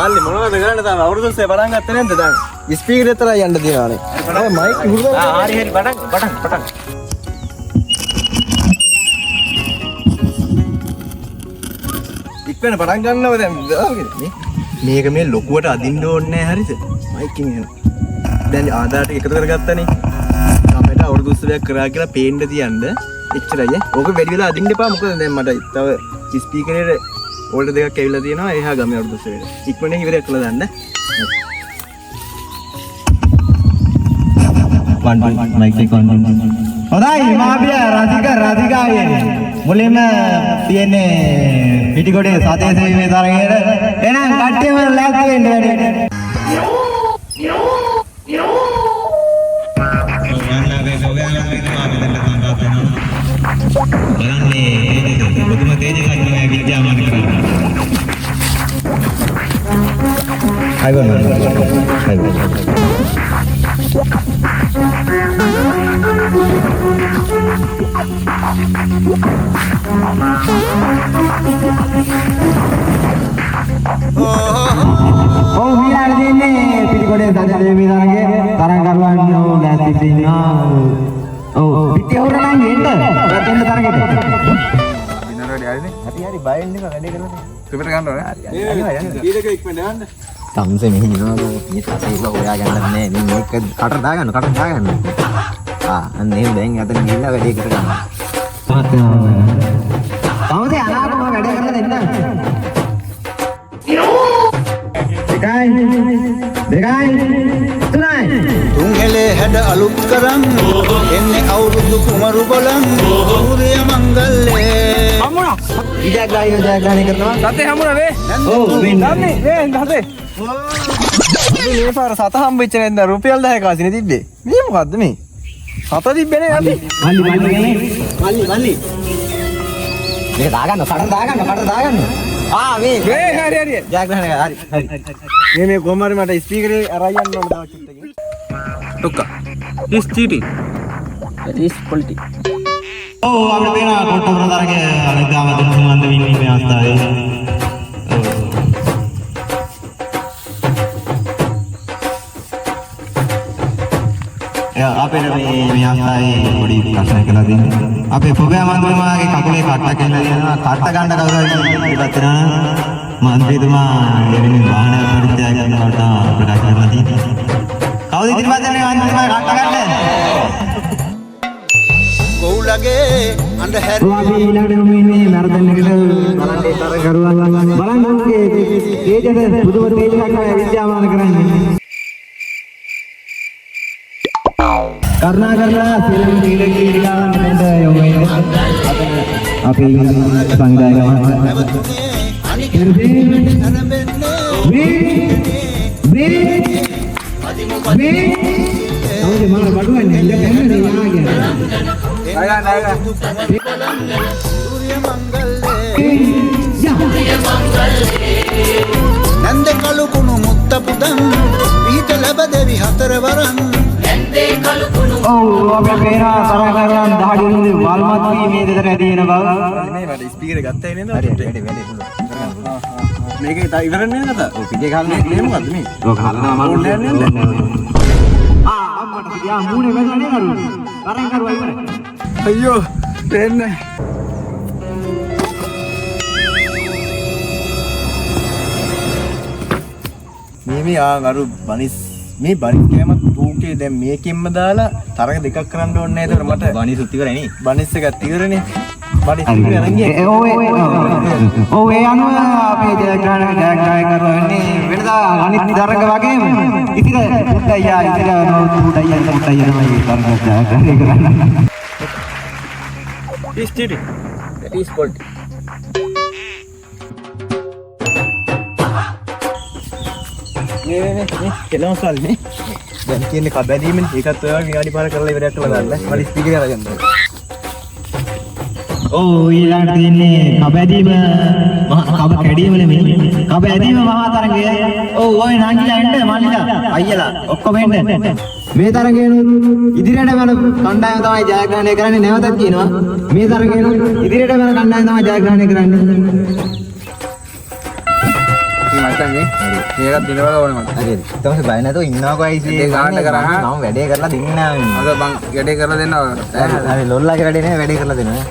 මල්ලි මොනවද කරන්නේ තාම අවුරුදුස්සේ පටන් ගත්තේ නැද්ද දැන් ස්පීකර් විතරයි යන්න දිනවනේ අර මයික් හුරුදා හරි පටන් ඉක්මන පටන් ගන්නව දැන් මේක මේ ලොකුවට අදින්න ඕනේ නැහැ හරිද මයික් එකෙන් එන දැන් ආදාට එකතු කරගත්තනේ අපිට අවුරුදු උත්සවයක් කරා කියලා පේන්න තියන්න එච්චරයි ඕක වැඩි වෙලා අදින්න එපා මොකද දැන් මට තව ස්පීකරේ ඕල්ඩර් දෙකක් ඇවිල්ලා තියෙනවා එහා ගමේ අවුරුදු උත්සවයට ඉක්මනින් ඉවරයක් කළා දාන්න මයික් එක ඔන් හොඳයි මාපිය රාධිකාවේ මුලින්ම තියෙන්නේ පිටිකොටේ සතේ සේවයේ තරගයට එහෙනම් කට්ටියම ලෑස්ති වෙන්න වැඩේ බලන්නේ මුදුම තේජයක් නෑ විද්‍යාමාන කරන්නේ අයිවෝ විහාර දෙන්නේ පිටිකොඩේ සජලේ විහාරගේ තරඟ කරවන්න ලෑස්ති ඉන්නවා පිටිය උඩ නම් එන්න එන්න තරගෙට දිනර වැඩි හරිනේ හරි බයෙන් එක වැඩේ කරලා තුපට ගන්න ඕනේ හරි ඊළඟ ඉක්මනට යන්න තම්සේ මෙහි ඉනවා මේ සතේක හොයා ගන්න නෑ මේ මේක කට දාගන්න අන්න එහෙම දැන් අතන ගිහිල්ලා වැඩේ කර ගන්න තවසේ අනාගම වැඩේ කරලා දෙන්න දෙකයි තුනයි තුන්හෙලේ හැඩ අලුත් කරන් එන්නේ අවුරුදු කුමරු බලන් සූර්ය මංගල්ලේ හමුණා ජයග්‍රහණය කරනවා සතේ හමුණා වේ ඔව් වෙන්නේ වේ හතේ මේ පාර සත හම්බෙච්ච නැන්ද රුපියල් 10 කාසිනේ තිබ්බේ මේ මොකද්ද මේ සත තිබ්බේ නේ අපි මල්ලි මේක දාගන්න කට දාගන්න මේ හරි ජයග්‍රහණය හරි මේ කොහමද මට ස්පීකරේ අරන් යන්න ඕන තව චුට්ටකින් ටොක්ක this cheating that is politics අපිට වෙන කොට්ටවර තරගේ අනිදාම දෙන සම්බන්ධ වෙන්නේ මේ අවස්ථාවේ අපේ මේ අවස්ථාවේ පොඩි ප්‍රශ්නයක් කියලා දෙන්න අපේ පොබෑ මන්ත්‍රීතුමාගේ කකුලේ කට්ටක් එන්න දෙනවා කට්ට ගන්න කවුරු හරි ඉවත් වෙනවා මන්ත්‍රීතුමා එවැනි වාහන පරිත්‍යාග කරනවට ප්‍රකාශ කරලා තියෙනවා කවුද ඉතිරිපත් වෙන්නේ මන්ත්‍රීතුමා කට්ට ගන්න කොවුලගේ අnder අපි ඊළඟට ඉන්නේ මැරතන් එකට බලන්නේ තර කරුවා බලන්න උන්ගේ තේජද බුදුම තේජයක් විද්‍යාමාන කරන්නේ කරුණා කරලා සියලුම ක්‍රීඩකයන් මෙතන යොමු වෙන්න අපේ සංවිධායක නන්ද කලුකුණු මුත්ත පුදන් පීත ලැබදෙවි හතරවරන් අපේ පේනා තරගකරුවන් දහඩියුනේ වල්මත් වීමේ දෙතර ඇදීන බව මේ වැඩ ස්පීකර් ගත්තා නේද හරි වැඩේ මේකේ තා ඉවරන්නේ නැත ඔය පිටේ ගහන්නේ නේ මොකද්ද මේ ඔය ගහනවා අමාරුනේ නේද අම්මට පිටියා මූණේ වැදුනේ නේද තරග කරුවා ඉවරයි අයියෝ දෙන්නේ මේ අරු බනිස් මේ බනිස් කෑම තූකේ දැන් මේකෙන්ම දාලා තරග දෙකක් කරන්න ඕනේ නේද මට බනිස් උත් ඉවරයි නේ බනිස් එකත් ඉවරනේ බනිස් ඉවරයි අරන් ගියේ ඔව් ඒ අනුව අපේ ජයග්‍රහණය කරන්නේ වෙනදා අනිත් තරග වගේම ඉතින් පුට්ටයියා පුට්ටයියා තමයි තරග ජයග්‍රහණය කරන්නේ is cheating that is politics මේ කෙලම සල්නේ දැන් කියන්නේ කබැදීමෙන් ඒකත් ඔයාලා විනාඩි 5 කරලා ඉවරයක් කරලා දාන්න මම ස්පීකර් එක අරගෙන යනවා ඔව් ඊළඟට තියෙන්නේ කබැදීම කබ කැඩීම නෙමෙයි කබැදීම මහා තරගය ඔව් ඔය නාගිලා එන්න මල්ලිලා අයියලා ඔක්කොම එන්න මේ තරගයන ඉදිරියට යන කණ්ඩායම තමයි ජයග්‍රහණය කරන්නේ නැවතත් කියනවා මේ තරගයන ඉදිරියට යන කණ්ඩායම තමයි ජයග්‍රහණය කරන්නේ මචංගේ. මේකත් දිනවල ඕනේ මට. හරිද? ඊට බය නැතුව ඉන්නකො අයිසි. ඒ ගාන්න කරා. මම වැඩේ කරලා දෙන්න ආවේ. අද බං වැඩේ කරලා දෙන්නවා. හරි ලොල්ලාගේ වැඩේ නේ වැඩේ කරලා දෙනවා.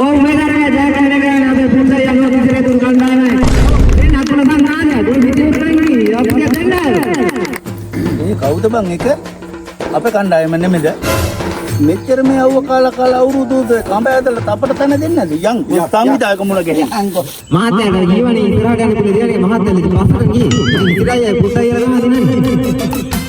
और मैदान में जय करने गए यहाँ पे पूछा ये लोग दूसरे दुर्गंधा में ये ना तो ना ना है कोई वीडियो करेंगी अब क्या करना है මේ කවුද බං එක අපේ කණ්ඩායම නෙමෙයිද මෙච්චර මේ අවුව කාලා අවුරුදු කඹ ඇදලා අපට තන දෙන්නේ නැද යන් සංවිධායක මුල ගෙහින් මහත්යගේ ජීවනයේ ඉස්සරහට යන පිළිදෙන්නේ මහත්යගේ පස්සට ගියේ ඉතින් ඉතිරාය පුතයි යනවා දිනන්නේ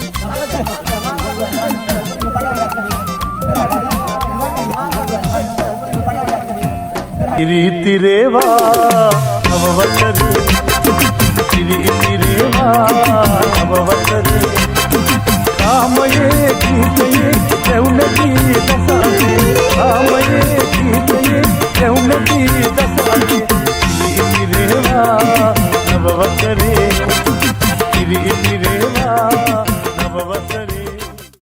ඉරිතිරේවා නවවසර ඉරිතිරේවා